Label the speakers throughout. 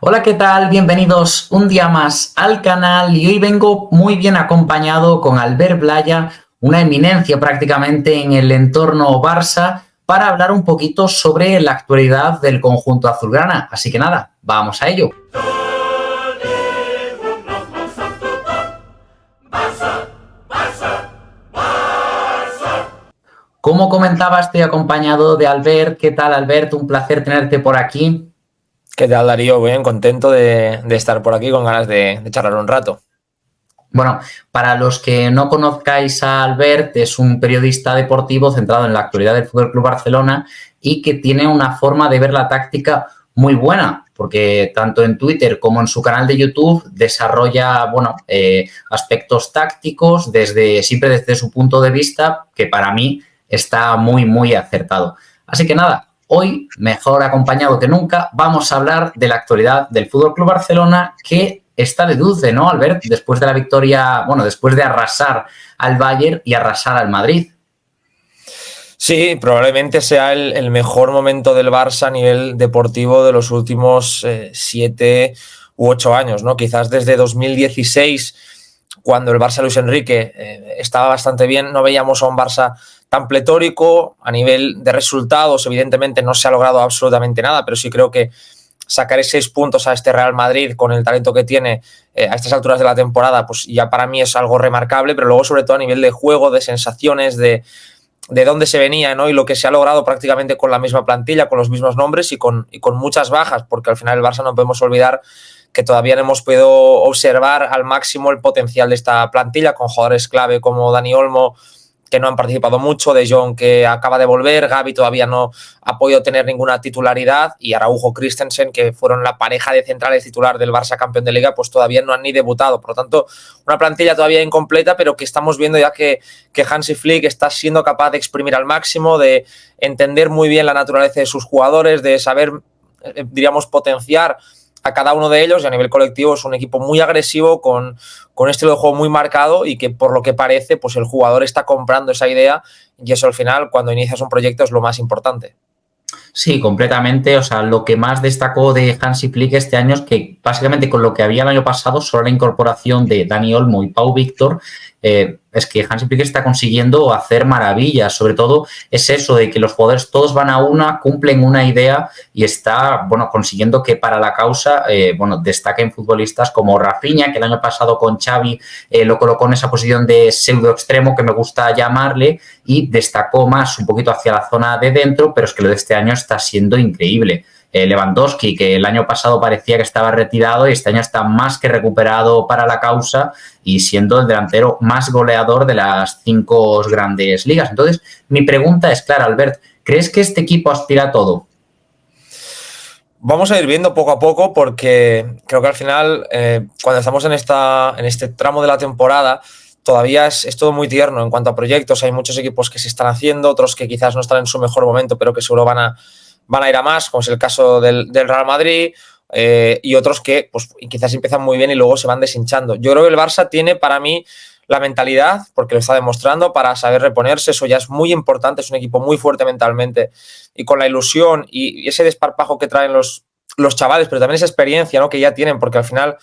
Speaker 1: Hola, ¿qué tal? Bienvenidos un día más al canal y hoy vengo muy bien acompañado con Albert Blaya, una eminencia prácticamente en el entorno Barça, para hablar un poquito sobre la actualidad del conjunto azulgrana. Así que nada, vamos a ello. Como comentaba, estoy acompañado de Albert. ¿Qué tal, Albert? Un placer tenerte por aquí.
Speaker 2: ¿Qué tal, Darío? Bien, contento de estar por aquí con ganas de charlar un rato.
Speaker 1: Bueno, para los que no conozcáis a Albert, es un periodista deportivo centrado en la actualidad del Fútbol Club Barcelona y que tiene una forma de ver la táctica muy buena, porque tanto en Twitter como en su canal de YouTube desarrolla, aspectos tácticos siempre desde su punto de vista, que para mí está muy acertado. Así que nada, hoy, mejor acompañado que nunca, vamos a hablar de la actualidad del Fútbol Club Barcelona, que está de dulce, ¿no, Albert? Después de la victoria, después de arrasar al Bayern y arrasar al Madrid.
Speaker 2: Sí, probablemente sea el mejor momento del Barça a nivel deportivo de los últimos 7 u 8 años, ¿no? Quizás desde 2016, cuando el Barça Luis Enrique estaba bastante bien, no veíamos a un Barça tan pletórico. A nivel de resultados, evidentemente no se ha logrado absolutamente nada, pero sí creo que sacar 6 puntos a este Real Madrid con el talento que tiene a estas alturas de la temporada, pues ya para mí es algo remarcable, pero luego sobre todo a nivel de juego, de sensaciones, de dónde se venía, ¿no? Y lo que se ha logrado prácticamente con la misma plantilla, con los mismos nombres y con muchas bajas, porque al final el Barça no podemos olvidar que todavía no hemos podido observar al máximo el potencial de esta plantilla, con jugadores clave como Dani Olmo, que no han participado mucho, De Jong, que acaba de volver, Gavi todavía no ha podido tener ninguna titularidad, y Araujo, Christensen, que fueron la pareja de centrales titular del Barça campeón de Liga, pues todavía no han ni debutado. Por lo tanto, una plantilla todavía incompleta, pero que estamos viendo ya que Hansi Flick está siendo capaz de exprimir al máximo, de entender muy bien la naturaleza de sus jugadores, de saber, diríamos, potenciar a cada uno de ellos, y a nivel colectivo es un equipo muy agresivo, con un estilo de juego muy marcado, y que por lo que parece, pues el jugador está comprando esa idea, y eso al final, cuando inicias un proyecto, es lo más importante.
Speaker 1: Sí, completamente. O sea, lo que más destacó de Hansi Flick este año es que básicamente con lo que había el año pasado, solo la incorporación de Dani Olmo y Pau Víctor, es que Hansi Flick está consiguiendo hacer maravillas. Sobre todo es eso de que los jugadores todos van a una, cumplen una idea y está, consiguiendo que para la causa, destaquen futbolistas como Rafinha, que el año pasado con Xavi lo colocó en esa posición de pseudo extremo, que me gusta llamarle, y destacó más un poquito hacia la zona de dentro, pero es que lo de este año está siendo increíble. Lewandowski, que el año pasado parecía que estaba retirado y este año está más que recuperado para la causa y siendo el delantero más goleador de las 5 grandes ligas. Entonces, mi pregunta es clara, Albert, ¿crees que este equipo aspira a todo?
Speaker 2: Vamos a ir viendo poco a poco, porque creo que al final, cuando estamos en este tramo de la temporada, todavía es todo muy tierno en cuanto a proyectos. Hay muchos equipos que se están haciendo, otros que quizás no están en su mejor momento, pero que seguro van a ir a más, como es el caso del Real Madrid, y otros que pues quizás empiezan muy bien y luego se van deshinchando. Yo creo que el Barça tiene, para mí, la mentalidad, porque lo está demostrando, para saber reponerse. Eso ya es muy importante. Es un equipo muy fuerte mentalmente, y con la ilusión y ese desparpajo que traen los chavales, pero también esa experiencia, ¿no?, que ya tienen, porque al final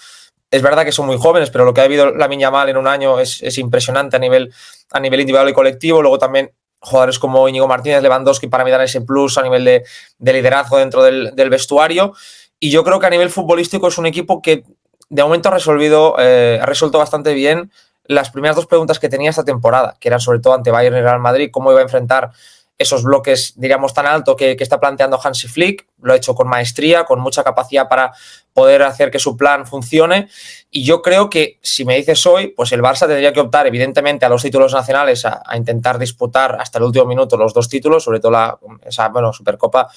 Speaker 2: es verdad que son muy jóvenes, pero lo que ha habido Lamine Yamal en un año es impresionante a nivel individual y colectivo. Luego también jugadores como Íñigo Martínez, Lewandowski, para mí dan ese plus a nivel de liderazgo dentro del vestuario. Y yo creo que a nivel futbolístico es un equipo que de momento ha resuelto bastante bien las primeras dos preguntas que tenía esta temporada, que eran sobre todo ante Bayern y Real Madrid, cómo iba a enfrentar esos bloques, diríamos, tan alto que está planteando Hansi Flick. Lo ha hecho con maestría, con mucha capacidad para poder hacer que su plan funcione. Y yo creo que, si me dices hoy, pues el Barça tendría que optar, evidentemente, a los títulos nacionales, a intentar disputar hasta el último minuto los dos títulos, sobre todo esa Supercopa,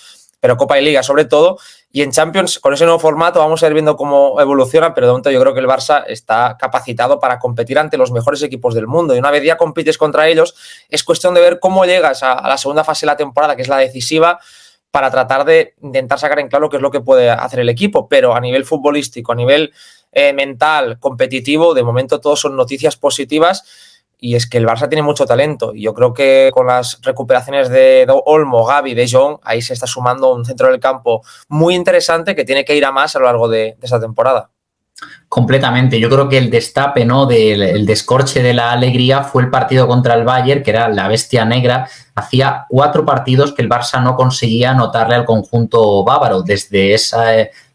Speaker 2: pero Copa y Liga sobre todo. Y en Champions, con ese nuevo formato, vamos a ir viendo cómo evoluciona, pero de momento yo creo que el Barça está capacitado para competir ante los mejores equipos del mundo. Y una vez ya compites contra ellos, es cuestión de ver cómo llegas a la segunda fase de la temporada, que es la decisiva, para tratar de intentar sacar en claro qué es lo que puede hacer el equipo. Pero a nivel futbolístico, a nivel mental, competitivo, de momento todos son noticias positivas. y es que el Barça tiene mucho talento. Y yo creo que con las recuperaciones de Olmo, Gavi, De Jong, ahí se está sumando un centro del campo muy interesante que tiene que ir a más a lo largo de esta temporada.
Speaker 1: Completamente. Yo creo que el destape, ¿no?, el descorche de la alegría fue el partido contra el Bayern, que era la bestia negra. Hacía 4 partidos que el Barça no conseguía anotarle al conjunto bávaro, desde esa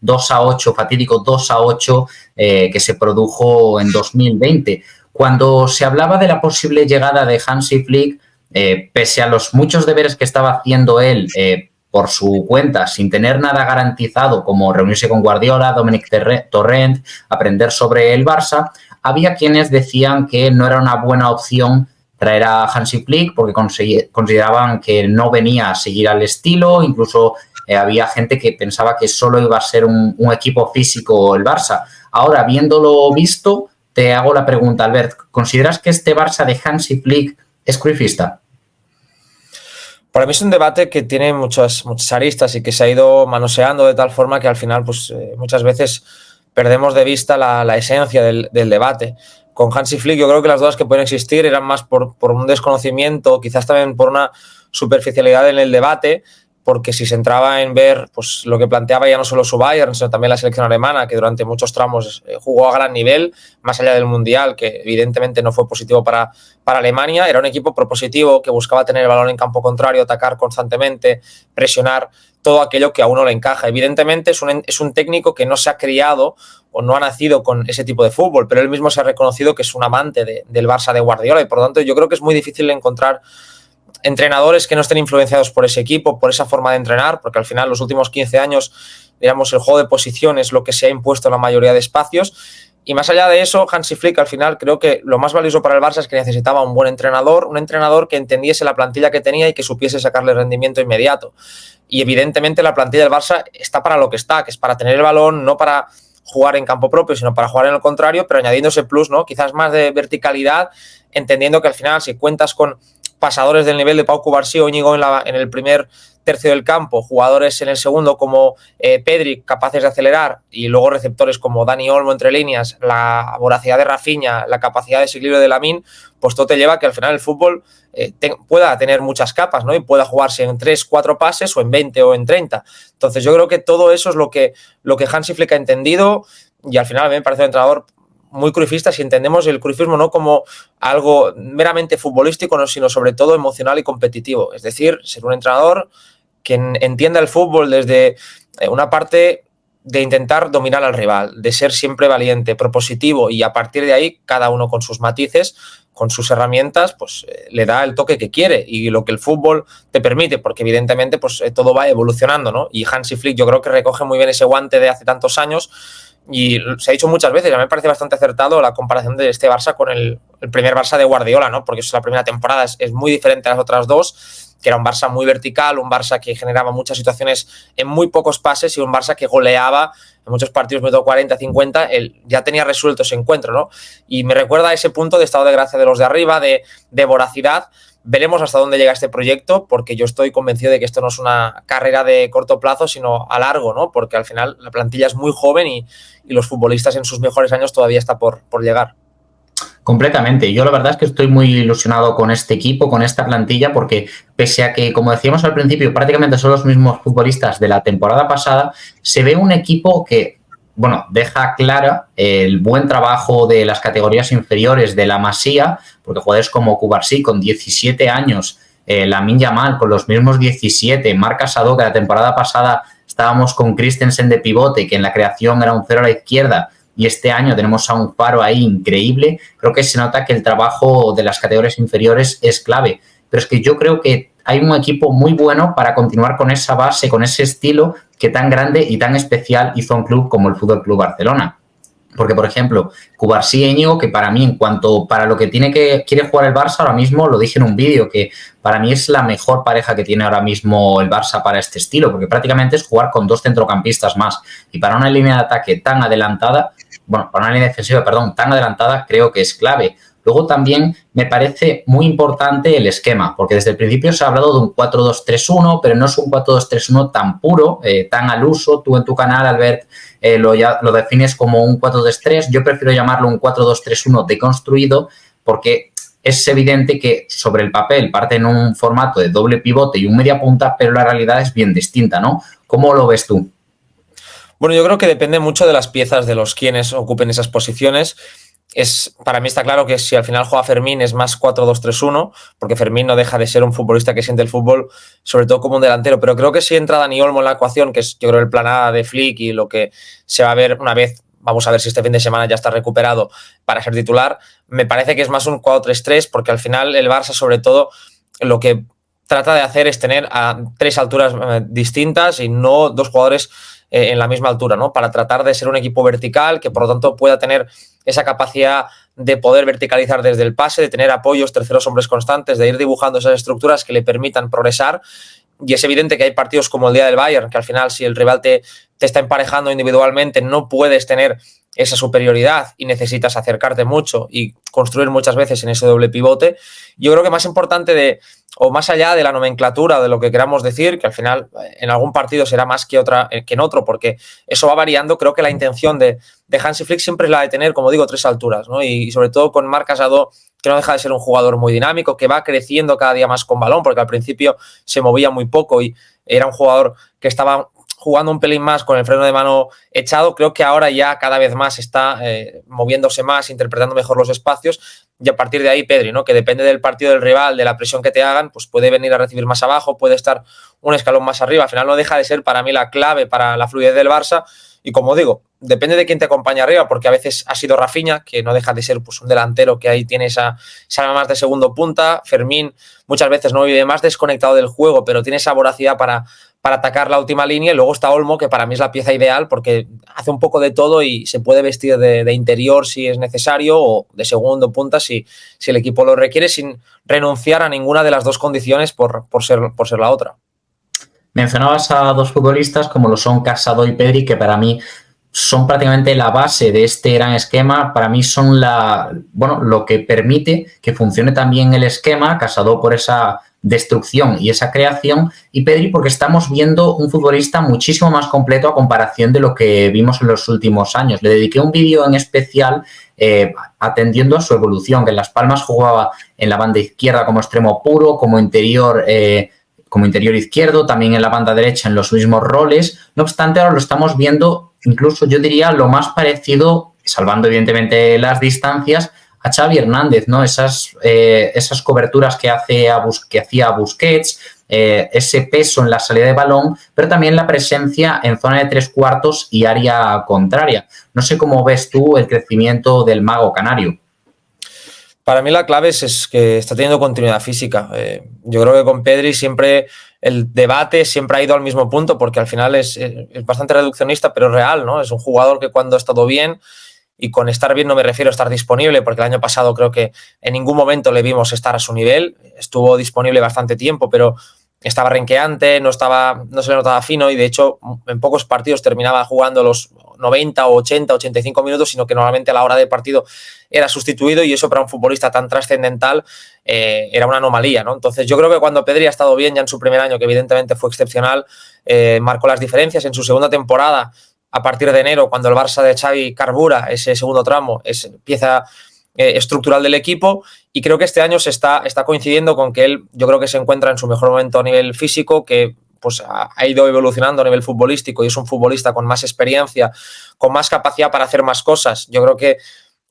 Speaker 1: 2-8, fatídico 2-8 que se produjo en 2020. Cuando se hablaba de la posible llegada de Hansi Flick, pese a los muchos deberes que estaba haciendo él por su cuenta, sin tener nada garantizado, como reunirse con Guardiola, Dominic Torrent, aprender sobre el Barça, había quienes decían que no era una buena opción traer a Hansi Flick porque consideraban que no venía a seguir al estilo, incluso había gente que pensaba que solo iba a ser un equipo físico el Barça. Ahora, viéndolo visto, te hago la pregunta, Albert, ¿consideras que este Barça de Hansi Flick es cruyffista?
Speaker 2: Para mí es un debate que tiene muchas aristas y que se ha ido manoseando de tal forma que al final pues, muchas veces perdemos de vista la esencia del debate. Con Hansi Flick yo creo que las dudas que pueden existir eran más por un desconocimiento, quizás también por una superficialidad en el debate, porque si se entraba en ver pues, lo que planteaba ya no solo su Bayern, sino también la selección alemana, que durante muchos tramos jugó a gran nivel, más allá del Mundial, que evidentemente no fue positivo para Alemania, era un equipo propositivo que buscaba tener el balón en campo contrario, atacar constantemente, presionar todo aquello que a uno le encaja. Evidentemente es un técnico que no se ha criado o no ha nacido con ese tipo de fútbol, pero él mismo se ha reconocido que es un amante del Barça de Guardiola y por lo tanto yo creo que es muy difícil encontrar entrenadores que no estén influenciados por ese equipo, por esa forma de entrenar, porque al final los últimos 15 años, digamos, el juego de posición es lo que se ha impuesto en la mayoría de espacios. Y más allá de eso, Hansi Flick al final creo que lo más valioso para el Barça es que necesitaba un buen entrenador, un entrenador que entendiese la plantilla que tenía y que supiese sacarle rendimiento inmediato. Y evidentemente la plantilla del Barça está para lo que está, que es para tener el balón, no para jugar en campo propio, sino para jugar en el contrario, pero añadiendo ese plus, ¿no? Quizás más de verticalidad, entendiendo que al final si cuentas con pasadores del nivel de Pau Cubarsí o Íñigo en el primer tercio del campo, jugadores en el segundo como Pedri capaces de acelerar y luego receptores como Dani Olmo entre líneas, la voracidad de Rafinha, la capacidad de desequilibrio de Lamine, pues todo te lleva a que al final el fútbol pueda tener muchas capas, ¿no? Y pueda jugarse en 3, 4 pases o en 20 o en 30. Entonces yo creo que todo eso es lo que Hansi Flick ha entendido y al final a mí me parece un entrenador muy cruyffista si entendemos el cruyffismo no como algo meramente futbolístico, sino sobre todo emocional y competitivo. Es decir, ser un entrenador que entienda el fútbol desde una parte de intentar dominar al rival, de ser siempre valiente, propositivo y a partir de ahí, cada uno con sus matices, con sus herramientas, pues le da el toque que quiere y lo que el fútbol te permite, porque evidentemente pues todo va evolucionando, ¿no? Y Hansi Flick yo creo que recoge muy bien ese guante de hace tantos años. Y se ha dicho muchas veces, a mí me parece bastante acertado la comparación de este Barça con el primer Barça de Guardiola, ¿no? Porque la primera temporada es muy diferente a las otras dos, que era un Barça muy vertical, un Barça que generaba muchas situaciones en muy pocos pases y un Barça que goleaba en muchos partidos, minuto 40, 50, él ya tenía resuelto ese encuentro, ¿no? Y me recuerda a ese punto de estado de gracia de los de arriba, de voracidad. Veremos hasta dónde llega este proyecto, porque yo estoy convencido de que esto no es una carrera de corto plazo, sino a largo, ¿no? Porque al final la plantilla es muy joven y los futbolistas en sus mejores años todavía está por llegar.
Speaker 1: Completamente. Yo la verdad es que estoy muy ilusionado con este equipo, con esta plantilla, porque pese a que, como decíamos al principio, prácticamente son los mismos futbolistas de la temporada pasada, se ve un equipo que, bueno, deja clara el buen trabajo de las categorías inferiores de la Masía, porque jugadores como Cubarsí con 17 años, Lamine Yamal con los mismos 17, Marc Casado, que la temporada pasada estábamos con Christensen de pivote, que en la creación era un 0 a la izquierda, y este año tenemos a un Faro ahí increíble. Creo que se nota que el trabajo de las categorías inferiores es clave, pero es que yo creo que hay un equipo muy bueno para continuar con esa base, con ese estilo que tan grande y tan especial hizo un club como el Fútbol Club Barcelona. Porque, por ejemplo, Cubarsí y Íñigo, que para mí, en cuanto para lo que quiere jugar el Barça ahora mismo, lo dije en un vídeo, que para mí es la mejor pareja que tiene ahora mismo el Barça para este estilo, porque prácticamente es jugar con 2 centrocampistas más. Y para una línea de ataque tan adelantada, para una línea defensiva, tan adelantada, creo que es clave. Luego también me parece muy importante el esquema, porque desde el principio se ha hablado de un 4-2-3-1, pero no es un 4-2-3-1 tan puro, tan al uso. Tú en tu canal, Albert, lo defines como un 4-2-3. Yo prefiero llamarlo un 4-2-3-1 deconstruido, porque es evidente que sobre el papel parte en un formato de doble pivote y un media punta, pero la realidad es bien distinta, ¿no? ¿Cómo lo ves tú?
Speaker 2: Bueno, yo creo que depende mucho de las piezas de los quienes ocupen esas posiciones. Para mí está claro que si al final juega Fermín es más 4-2-3-1, porque Fermín no deja de ser un futbolista que siente el fútbol, sobre todo como un delantero. Pero creo que si entra Dani Olmo en la ecuación, que es yo creo el plan A de Flick y lo que se va a ver una vez, vamos a ver si este fin de semana ya está recuperado para ser titular, me parece que es más un 4-3-3, porque al final el Barça sobre todo lo que trata de hacer es tener a 3 alturas distintas y no 2 jugadores en la misma altura, ¿no? Para tratar de ser un equipo vertical que por lo tanto pueda tener esa capacidad de poder verticalizar desde el pase, de tener apoyos, terceros hombres constantes, de ir dibujando esas estructuras que le permitan progresar. Y es evidente que hay partidos como el día del Bayern, que al final si el rival te está emparejando individualmente no puedes tener esa superioridad y necesitas acercarte mucho y construir muchas veces en ese doble pivote. Yo creo que más importante o más allá de la nomenclatura, de lo que queramos decir, que al final en algún partido será más que en otro, porque eso va variando, creo que la intención de Hansi Flick siempre es la de tener, como digo, 3 alturas, ¿no? Y sobre todo con Marc Casado, que no deja de ser un jugador muy dinámico, que va creciendo cada día más con balón, porque al principio se movía muy poco y era un jugador que estaba jugando un pelín más con el freno de mano echado. Creo que ahora ya cada vez más está moviéndose más, interpretando mejor los espacios, y a partir de ahí Pedri, ¿no? Que depende del partido del rival, de la presión que te hagan, pues puede venir a recibir más abajo, puede estar un escalón más arriba. Al final no deja de ser para mí la clave para la fluidez del Barça, y como digo, depende de quién te acompaña arriba, porque a veces ha sido Rafinha, que no deja de ser pues un delantero que ahí tiene esa más de segundo punta. Fermín muchas veces no vive más desconectado del juego, pero tiene esa voracidad para atacar la última línea. Y luego está Olmo, que para mí es la pieza ideal porque hace un poco de todo y se puede vestir de interior si es necesario o de segundo punta si el equipo lo requiere, sin renunciar a ninguna de las dos condiciones por ser la otra.
Speaker 1: Mencionabas a 2 futbolistas como lo son Casado y Pedri, que para mí son prácticamente la base de este gran esquema. Para mí son lo que permite que funcione también el esquema. Casado por esa destrucción y esa creación, y Pedri porque estamos viendo un futbolista muchísimo más completo a comparación de lo que vimos en los últimos años. Le dediqué un vídeo en especial atendiendo a su evolución, que en Las Palmas jugaba en la banda izquierda como extremo puro, como interior izquierdo, también en la banda derecha en los mismos roles. No obstante, ahora lo estamos viendo, incluso yo diría, lo más parecido, salvando evidentemente las distancias, a Xavi Hernández, ¿no? Esas coberturas que hacía Busquets, ese peso en la salida de balón, pero también la presencia en zona de 3/4 y área contraria. No sé cómo ves tú el crecimiento del mago canario.
Speaker 2: Para mí la clave es que está teniendo continuidad física. Yo creo que con Pedri siempre el debate siempre ha ido al mismo punto, porque al final es bastante reduccionista, pero real, ¿no? Es un jugador que cuando ha estado bien, y con estar bien no me refiero a estar disponible, porque el año pasado creo que en ningún momento le vimos estar a su nivel. Estuvo disponible bastante tiempo, pero estaba renqueante, no se le notaba fino, y de hecho en pocos partidos terminaba jugando los 90 o 80, 85 minutos, sino que normalmente a la hora del partido era sustituido, y eso para un futbolista tan trascendental era una anomalía, ¿no? Entonces yo creo que cuando Pedri ha estado bien ya en su primer año, que evidentemente fue excepcional, marcó las diferencias. En su segunda temporada, a partir de enero, cuando el Barça de Xavi carbura ese segundo tramo, es pieza estructural del equipo, y creo que este año está coincidiendo con que él, yo creo que se encuentra en su mejor momento a nivel físico, que pues ha ido evolucionando a nivel futbolístico y es un futbolista con más experiencia, con más capacidad para hacer más cosas. Yo creo que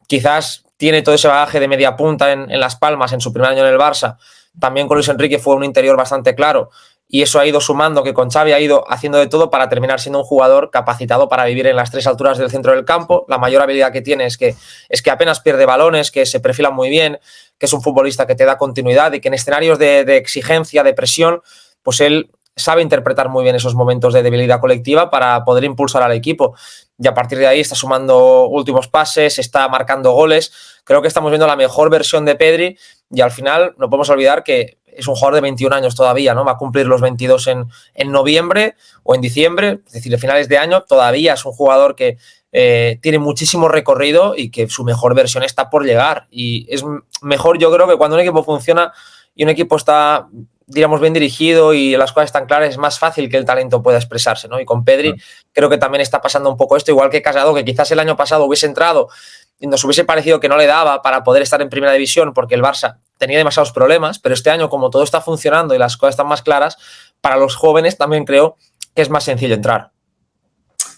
Speaker 2: quizás tiene todo ese bagaje de media punta en Las Palmas en su primer año en el Barça. También con Luis Enrique fue un interior bastante claro, y eso ha ido sumando que con Xavi ha ido haciendo de todo para terminar siendo un jugador capacitado para vivir en las 3 alturas del centro del campo. La mayor habilidad que tiene es que apenas pierde balones, que se perfila muy bien, que es un futbolista que te da continuidad y que en escenarios de exigencia, de presión, pues él sabe interpretar muy bien esos momentos de debilidad colectiva para poder impulsar al equipo. Y a partir de ahí está sumando últimos pases, está marcando goles. Creo que estamos viendo la mejor versión de Pedri, y al final no podemos olvidar que es un jugador de 21 años todavía, ¿no? Va a cumplir los 22 en noviembre o en diciembre, es decir, a finales de año. Todavía es un jugador que tiene muchísimo recorrido y que su mejor versión está por llegar. Y es mejor, yo creo, que cuando un equipo funciona y un equipo está, digamos, bien dirigido y las cosas están claras, es más fácil que el talento pueda expresarse, ¿no? Y con Pedri creo que también está pasando un poco esto, igual que Casado, que quizás el año pasado hubiese entrado nos hubiese parecido que no le daba para poder estar en primera división porque el Barça tenía demasiados problemas, pero este año, como todo está funcionando y las cosas están más claras, para los jóvenes también creo que es más sencillo entrar.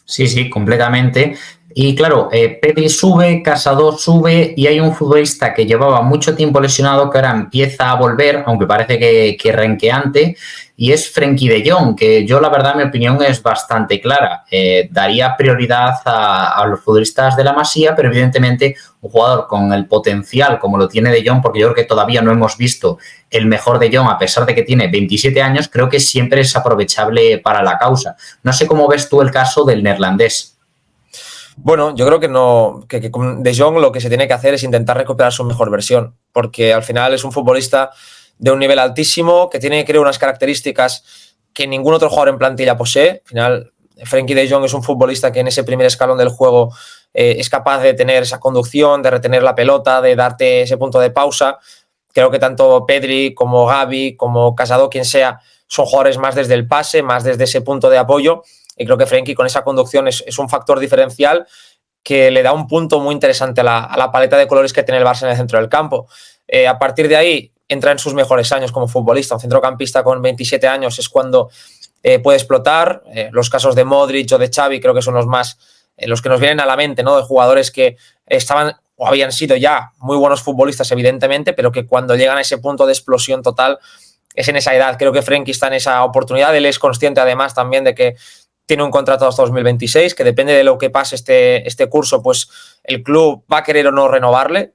Speaker 1: Sí, sí, completamente. Y claro, Pedri sube, Casado sube y hay un futbolista que llevaba mucho tiempo lesionado que ahora empieza a volver, aunque parece que renqueante, y es Frenkie de Jong, que yo la verdad mi opinión es bastante clara. Daría prioridad a los futbolistas de la Masía, pero evidentemente un jugador con el potencial como lo tiene de Jong, porque yo creo que todavía no hemos visto el mejor de Jong, a pesar de que tiene 27 años, creo que siempre es aprovechable para la causa. No sé cómo ves tú el caso del neerlandés.
Speaker 2: Bueno, yo creo que no, que con De Jong lo que se tiene que hacer es intentar recuperar su mejor versión, porque al final es un futbolista de un nivel altísimo, que tiene, creo, unas características que ningún otro jugador en plantilla posee. Al final, Frenkie de Jong es un futbolista que en ese primer escalón del juego es capaz de tener esa conducción, de retener la pelota, de darte ese punto de pausa. Creo que tanto Pedri como Gavi, como Casado, quien sea, son jugadores más desde el pase, más desde ese punto de apoyo. Y creo que Frenkie con esa conducción es un factor diferencial que le da un punto muy interesante a la paleta de colores que tiene el Barça en el centro del campo. A partir de ahí entra en sus mejores años como futbolista. Un centrocampista con 27 años es cuando puede explotar. Los casos de Modric o de Xavi creo que son los que nos vienen a la mente, ¿no? De jugadores que estaban o habían sido ya muy buenos futbolistas, evidentemente, pero que cuando llegan a ese punto de explosión total es en esa edad. Creo que Frenkie está en esa oportunidad. Él es consciente además también de que tiene un contrato hasta 2026, que depende de lo que pase este curso, pues el club va a querer o no renovarle,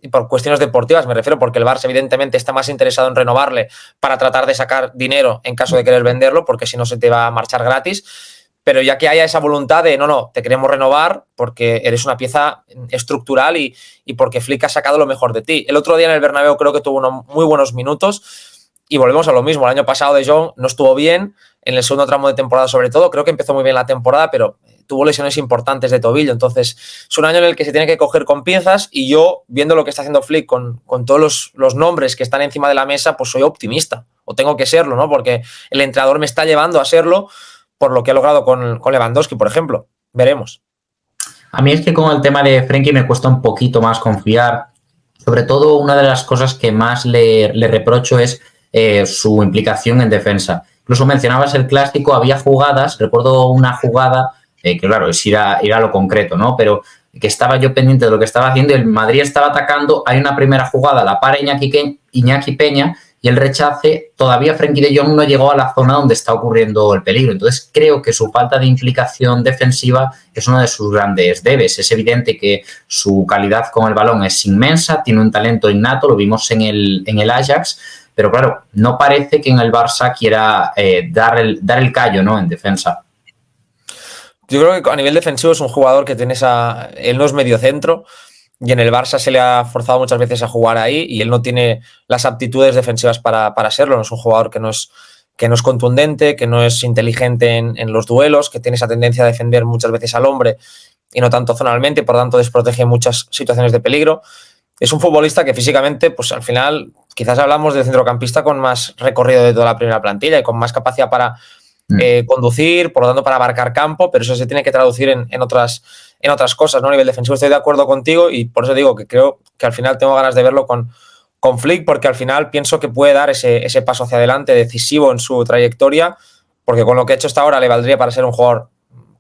Speaker 2: y por cuestiones deportivas me refiero, porque el Barça evidentemente está más interesado en renovarle para tratar de sacar dinero en caso de querer venderlo, porque si no se te va a marchar gratis, pero ya que haya esa voluntad de no, te queremos renovar porque eres una pieza estructural y porque Flick ha sacado lo mejor de ti. El otro día en el Bernabéu creo que tuvo unos muy buenos minutos y volvemos a lo mismo. El año pasado De Jong no estuvo bien, en el segundo tramo de temporada sobre todo, creo que empezó muy bien la temporada, pero tuvo lesiones importantes de tobillo, entonces es un año en el que se tiene que coger con pinzas y yo, viendo lo que está haciendo Flick con todos los nombres que están encima de la mesa, pues soy optimista, o tengo que serlo, ¿no? Porque el entrenador me está llevando a serlo por lo que ha logrado con Lewandowski, por ejemplo. Veremos.
Speaker 1: A mí es que con el tema de Frenkie me cuesta un poquito más confiar. Sobre todo, una de las cosas que más le reprocho es su implicación en defensa. Incluso mencionabas el clásico, había jugadas, recuerdo una jugada, que claro, es ir a lo concreto, ¿no? Pero que estaba yo pendiente de lo que estaba haciendo, el Madrid estaba atacando, hay una primera jugada, la para Iñaki Peña, y el rechace, todavía Frenkie de Jong no llegó a la zona donde está ocurriendo el peligro. Entonces creo que su falta de implicación defensiva es uno de sus grandes debes. Es evidente que su calidad con el balón es inmensa, tiene un talento innato, lo vimos en el Ajax, pero claro, no parece que en el Barça quiera dar el callo, ¿no? En defensa.
Speaker 2: Yo creo que a nivel defensivo es un jugador que tiene él no es mediocentro y en el Barça se le ha forzado muchas veces a jugar ahí y él no tiene las aptitudes defensivas para serlo. No es un jugador que no es contundente, que no es inteligente en los duelos, que tiene esa tendencia a defender muchas veces al hombre y no tanto zonalmente, por tanto desprotege muchas situaciones de peligro. Es un futbolista que físicamente, pues al final, quizás hablamos del centrocampista con más recorrido de toda la primera plantilla y con más capacidad para conducir, por lo tanto para abarcar campo, pero eso se tiene que traducir en otras cosas, ¿no? A nivel defensivo estoy de acuerdo contigo y por eso digo que creo que al final tengo ganas de verlo con Flick, porque al final pienso que puede dar ese paso hacia adelante decisivo en su trayectoria, porque con lo que ha hecho hasta ahora le valdría para ser un jugador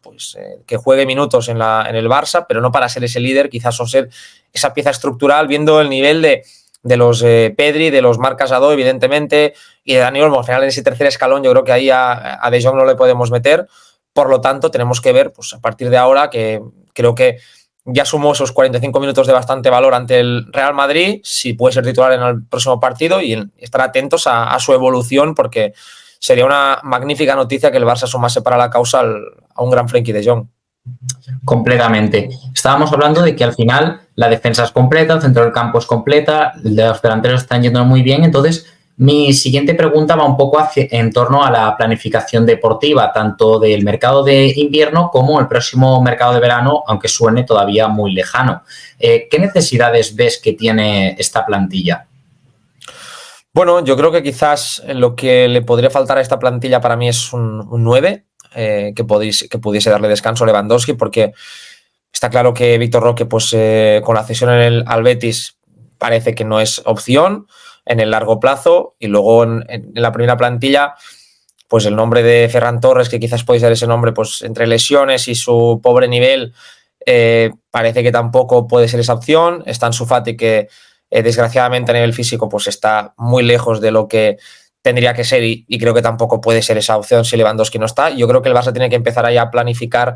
Speaker 2: pues, que juegue minutos en el Barça, pero no para ser ese líder, quizás o ser esa pieza estructural, viendo el nivel de los Pedri, de los Marc Casado, evidentemente, y de Dani Olmo. Al final, en ese tercer escalón, yo creo que ahí a De Jong no le podemos meter. Por lo tanto, tenemos que ver, pues a partir de ahora, que creo que ya sumó esos 45 minutos de bastante valor ante el Real Madrid, si puede ser titular en el próximo partido y estar atentos a su evolución, porque sería una magnífica noticia que el Barça sumase para la causa a un gran Frenkie de Jong.
Speaker 1: Completamente. Estábamos hablando de que al final la defensa es completa, el centro del campo es completa, los delanteros están yendo muy bien. Entonces, mi siguiente pregunta va un poco en torno a la planificación deportiva, tanto del mercado de invierno como el próximo mercado de verano, aunque suene todavía muy lejano. ¿Qué necesidades ves que tiene esta plantilla?
Speaker 2: Bueno, yo creo que quizás lo que le podría faltar a esta plantilla para mí es un 9, que pudiese darle descanso a Lewandowski, porque Está claro que Víctor Roque, pues con la cesión al Betis, parece que no es opción en el largo plazo. Y luego en la primera plantilla, pues el nombre de Ferran Torres, que quizás puede ser ese nombre, pues entre lesiones y su pobre nivel, parece que tampoco puede ser esa opción. Está Ansu Fati, que desgraciadamente a nivel físico pues está muy lejos de lo que tendría que ser y creo que tampoco puede ser esa opción si Lewandowski no está. Yo creo que el Barça tiene que empezar ahí a planificar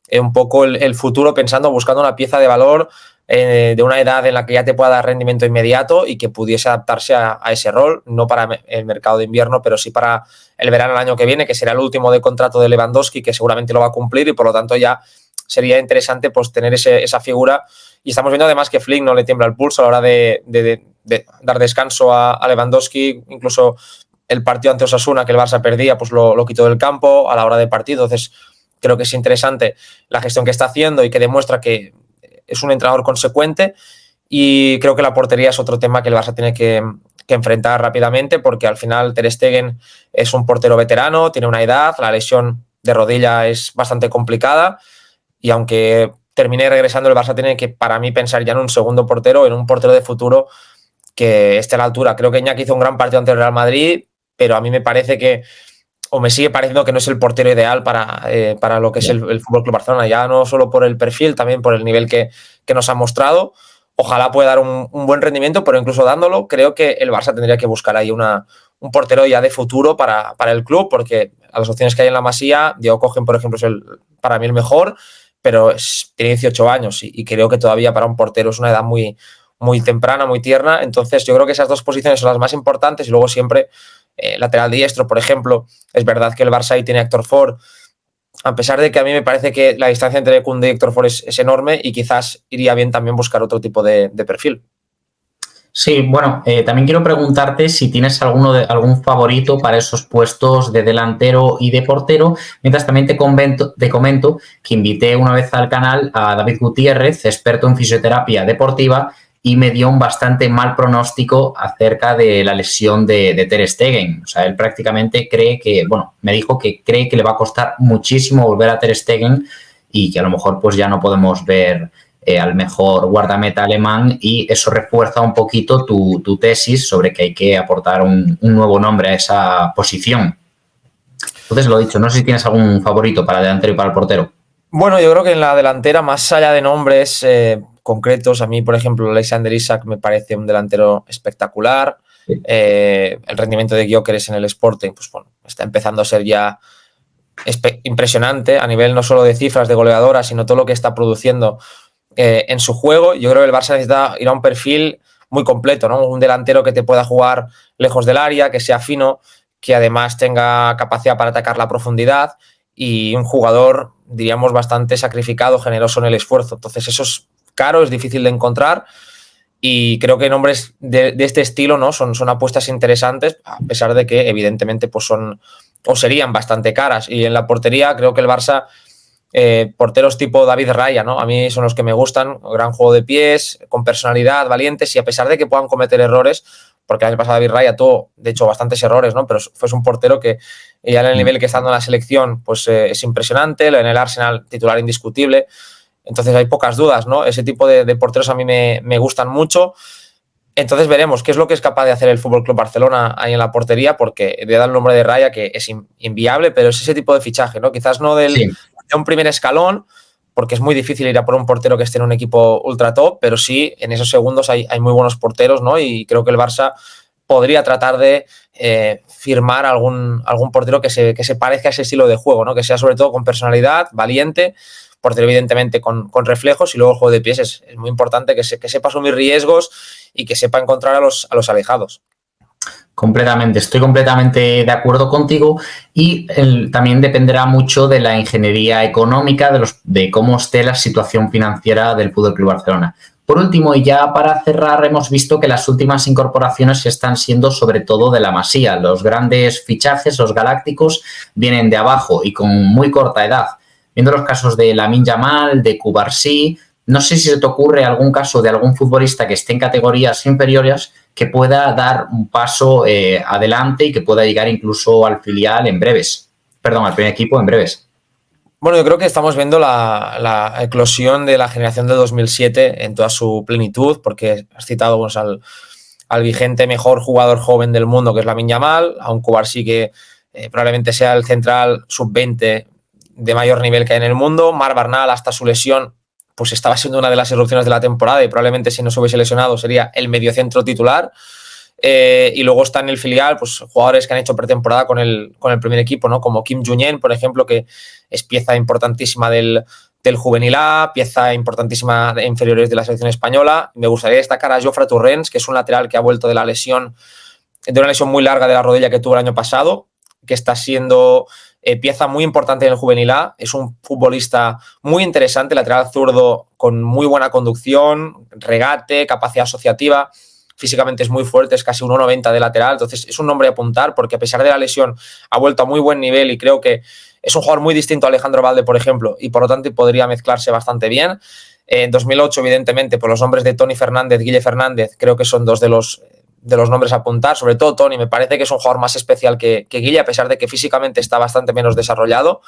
Speaker 2: un poco el futuro pensando, buscando una pieza de valor de una edad en la que ya te pueda dar rendimiento inmediato y que pudiese adaptarse a ese rol, no para el mercado de invierno, pero sí para el verano del año que viene, que será el último de contrato de Lewandowski, que seguramente lo va a cumplir y por lo tanto ya sería interesante pues tener esa figura. Y estamos viendo además que Flick no le tiembla el pulso a la hora de dar descanso a Lewandowski, incluso el partido ante Osasuna que el Barça perdía, pues lo quitó del campo a la hora de partido. Entonces creo que es interesante la gestión que está haciendo y que demuestra que es un entrenador consecuente, y creo que la portería es otro tema que el Barça tiene que enfrentar rápidamente, porque al final Ter Stegen es un portero veterano, tiene una edad, la lesión de rodilla es bastante complicada y aunque termine regresando, el Barça tiene que, para mí, pensar ya en un segundo portero, en un portero de futuro que esté a la altura. Creo que Iñaki hizo un gran partido ante el Real Madrid, pero a mí me parece que, o me sigue pareciendo que no es el portero ideal para lo que es el Fútbol Club Barcelona, ya no solo por el perfil, también por el nivel que nos ha mostrado. Ojalá pueda dar un buen rendimiento, pero incluso dándolo, creo que el Barça tendría que buscar ahí un portero ya de futuro para el club, porque a las opciones que hay en la Masía, Diego Cogen, por ejemplo, es para mí el mejor, pero tiene 18 años y creo que todavía para un portero es una edad muy, muy temprana, muy tierna. Entonces yo creo que esas dos posiciones son las más importantes y luego siempre lateral diestro, por ejemplo. Es verdad que el Barça ahí tiene a Héctor Ford, a pesar de que a mí me parece que la distancia entre Koundé y Héctor Ford es enorme y quizás iría bien también buscar otro tipo de perfil.
Speaker 1: Sí, bueno, también quiero preguntarte si tienes algún favorito para esos puestos de delantero y de portero, mientras también te comento que invité una vez al canal a David Gutiérrez, experto en fisioterapia deportiva, y me dio un bastante mal pronóstico acerca de la lesión de Ter Stegen. O sea, él prácticamente me dijo que cree que le va a costar muchísimo volver a Ter Stegen y que a lo mejor pues ya no podemos ver al mejor guardameta alemán, y eso refuerza un poquito tu tesis sobre que hay que aportar un nuevo nombre a esa posición. Entonces, lo dicho, no sé si tienes algún favorito para el delantero y para el portero.
Speaker 2: Bueno, yo creo que en la delantera, más allá de nombres concretos, a mí, por ejemplo, Alexander Isak me parece un delantero espectacular. Sí. El rendimiento de Gyökeres en el Sporting, pues bueno, está empezando a ser ya impresionante a nivel no solo de cifras de goleadora, sino todo lo que está produciendo en su juego. Yo creo que el Barça necesita ir a un perfil muy completo, ¿no? Un delantero que te pueda jugar lejos del área, que sea fino, que además tenga capacidad para atacar la profundidad, y un jugador, diríamos, bastante sacrificado, generoso en el esfuerzo. Entonces eso es caro, es difícil de encontrar, y creo que nombres de este estilo, ¿no? son apuestas interesantes, a pesar de que evidentemente pues son o serían bastante caras. Y en la portería creo que el Barça, porteros tipo David Raya, ¿no? A mí son los que me gustan, gran juego de pies, con personalidad, valientes, y a pesar de que puedan cometer errores, porque el año pasado David Raya tuvo, de hecho, bastantes errores, ¿no? Pero fue un portero que ya en el nivel que está dando en la selección, pues es impresionante, en el Arsenal titular indiscutible. Entonces hay pocas dudas, ¿no? Ese tipo de porteros a mí me gustan mucho. Entonces veremos qué es lo que es capaz de hacer el FC Barcelona ahí en la portería, porque le da el nombre de Raya, que es inviable, pero es ese tipo de fichaje, ¿no? Quizás no de un primer escalón, porque es muy difícil ir a por un portero que esté en un equipo ultra top, pero sí, en esos segundos hay muy buenos porteros, ¿no? Y creo que el Barça podría tratar de firmar algún portero que se parezca a ese estilo de juego, ¿no? Que sea sobre todo con personalidad, valiente, portero evidentemente con reflejos, y luego el juego de pies es muy importante, que sepa asumir riesgos y que sepa encontrar a los alejados.
Speaker 1: Completamente, estoy completamente de acuerdo contigo, y también dependerá mucho de la ingeniería económica, de cómo esté la situación financiera del FC Barcelona. Por último, y ya para cerrar, hemos visto que las últimas incorporaciones están siendo sobre todo de la Masía. Los grandes fichajes, los galácticos, vienen de abajo y con muy corta edad. Viendo los casos de Lamine Yamal, de Cubarsí, no sé si se te ocurre algún caso de algún futbolista que esté en categorías inferiores que pueda dar un paso adelante y que pueda llegar incluso al filial en breves. Perdón, al primer equipo en breves.
Speaker 2: Bueno, yo creo que estamos viendo la eclosión de la generación de 2007 en toda su plenitud, porque has citado pues, al vigente mejor jugador joven del mundo, que es Lamine Yamal, a un Cubarsí que probablemente sea el central sub-20 de mayor nivel que hay en el mundo. Marc Barnal, hasta su lesión, pues estaba siendo una de las erupciones de la temporada y probablemente si no se hubiese lesionado sería el mediocentro titular. Y luego está en el filial pues jugadores que han hecho pretemporada con el primer equipo, ¿no? Como Kim Junyent, por ejemplo, que es pieza importantísima del Juvenil A, pieza importantísima de inferiores de la selección española. Me gustaría destacar a Jofre Torrents, que es un lateral que ha vuelto de una lesión muy larga de la rodilla que tuvo el año pasado, que está siendo pieza muy importante en el Juvenil A. Es un futbolista muy interesante, lateral zurdo con muy buena conducción, regate, capacidad asociativa. Físicamente es muy fuerte, es casi un 1,90 de lateral, entonces es un nombre a apuntar porque a pesar de la lesión ha vuelto a muy buen nivel y creo que es un jugador muy distinto a Alejandro Valde, por ejemplo, y por lo tanto podría mezclarse bastante bien. En 2008, evidentemente, por los nombres de Toni Fernández, Guille Fernández, creo que son dos de los nombres a apuntar, sobre todo Toni, me parece que es un jugador más especial que Guille, a pesar de que físicamente está bastante menos desarrollado.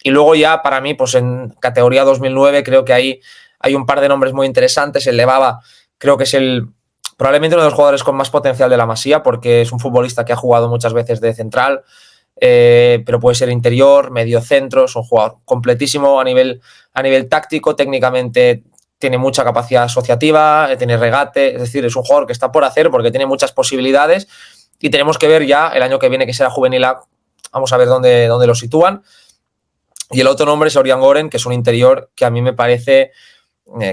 Speaker 2: Y luego ya, para mí, pues en categoría 2009, creo que ahí hay un par de nombres muy interesantes. El de Baba, creo que es probablemente uno de los jugadores con más potencial de la Masía, porque es un futbolista que ha jugado muchas veces de central, pero puede ser interior, medio centro, es un jugador completísimo a nivel táctico, técnicamente tiene mucha capacidad asociativa, tiene regate, es decir, es un jugador que está por hacer porque tiene muchas posibilidades y tenemos que ver ya el año que viene, que será Juvenil A, vamos a ver dónde lo sitúan. Y el otro nombre es Orián Goren, que es un interior que a mí me parece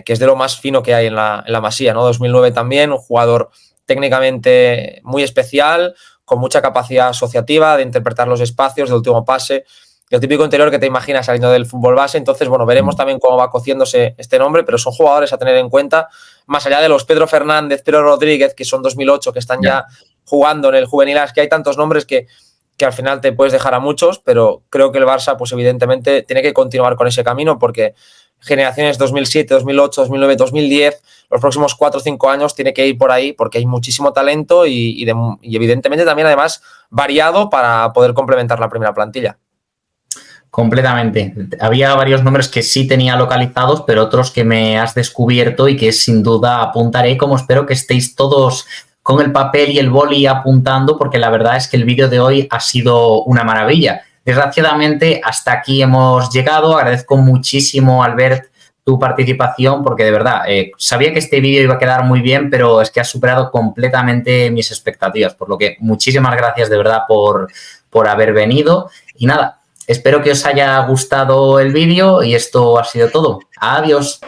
Speaker 2: que es de lo más fino que hay en la Masía, ¿no? 2009 también, un jugador técnicamente muy especial, con mucha capacidad asociativa de interpretar los espacios, de último pase, el típico interior que te imaginas saliendo del fútbol base. Entonces, bueno, veremos también cómo va cociéndose este nombre, pero son jugadores a tener en cuenta, más allá de los Pedro Fernández, Pedro Rodríguez, que son 2008, que están ya jugando en el Juvenil A, es que hay tantos nombres que al final te puedes dejar a muchos, pero creo que el Barça, pues evidentemente, tiene que continuar con ese camino porque generaciones 2007, 2008, 2009, 2010, los próximos 4 o 5 años tiene que ir por ahí porque hay muchísimo talento y evidentemente también además variado para poder complementar la primera plantilla.
Speaker 1: Completamente. Había varios nombres que sí tenía localizados, pero otros que me has descubierto y que sin duda apuntaré, como espero que estéis todos con el papel y el boli apuntando, porque la verdad es que el vídeo de hoy ha sido una maravilla. Desgraciadamente, hasta aquí hemos llegado. Agradezco muchísimo, Albert, tu participación, porque de verdad, sabía que este vídeo iba a quedar muy bien, pero es que has superado completamente mis expectativas, por lo que muchísimas gracias de verdad por haber venido. Y nada, espero que os haya gustado el vídeo y esto ha sido todo. Adiós.